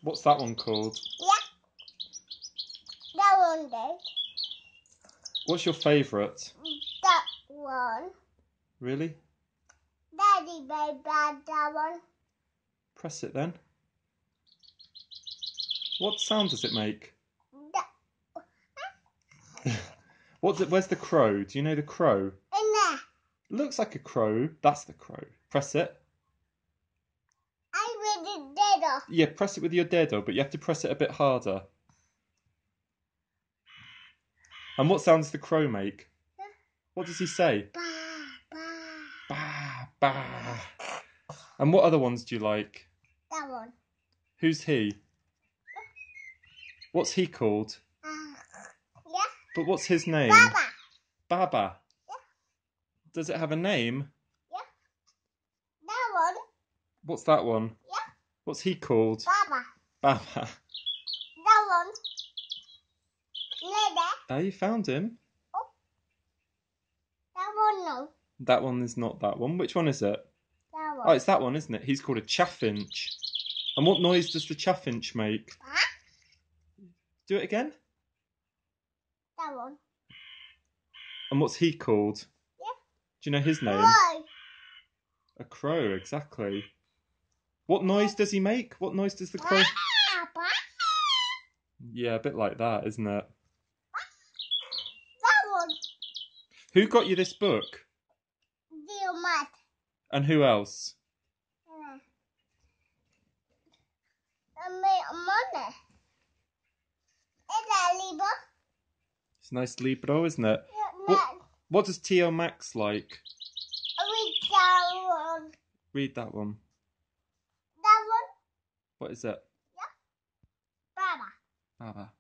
What's that one called? Yeah. That one did. What's your favourite? That one. Really? Daddy made that one. Press it then. What sound does it make? Where's the crow? Do you know the crow? In there. Looks like a crow. That's the crow. Press it. I made it dead. Yeah, press it with your dedo, but you have to press it a bit harder. And what sound does the crow make? What does he say? Ba, ba. Ba, ba. And what other ones do you like? That one. Who's he? What's he called? Yeah. But what's his name? Baba. Baba. Yeah. Does it have a name? Yeah. That one. What's that one? Yeah. What's he called? Baba. Baba. That one. Lady. Oh, you found him. Oh. That one, no. That one is not that one. Which one is it? That one. Oh, it's that one, isn't it? He's called a chaffinch. And what noise does the chaffinch make? Huh? Do it again. That one. And what's he called? Yeah. Do you know his name? Why? A crow, exactly. What noise does he make? What noise does the crow... Yeah, a bit like that, isn't it? That one. Who got you this book? Dear Matt. And who else? I made money. Is that Libra? It's a nice libro, isn't it? Yeah, What does T.O. Max like? read that one. Read that one. That one? What is it? Yeah. Baba. Baba.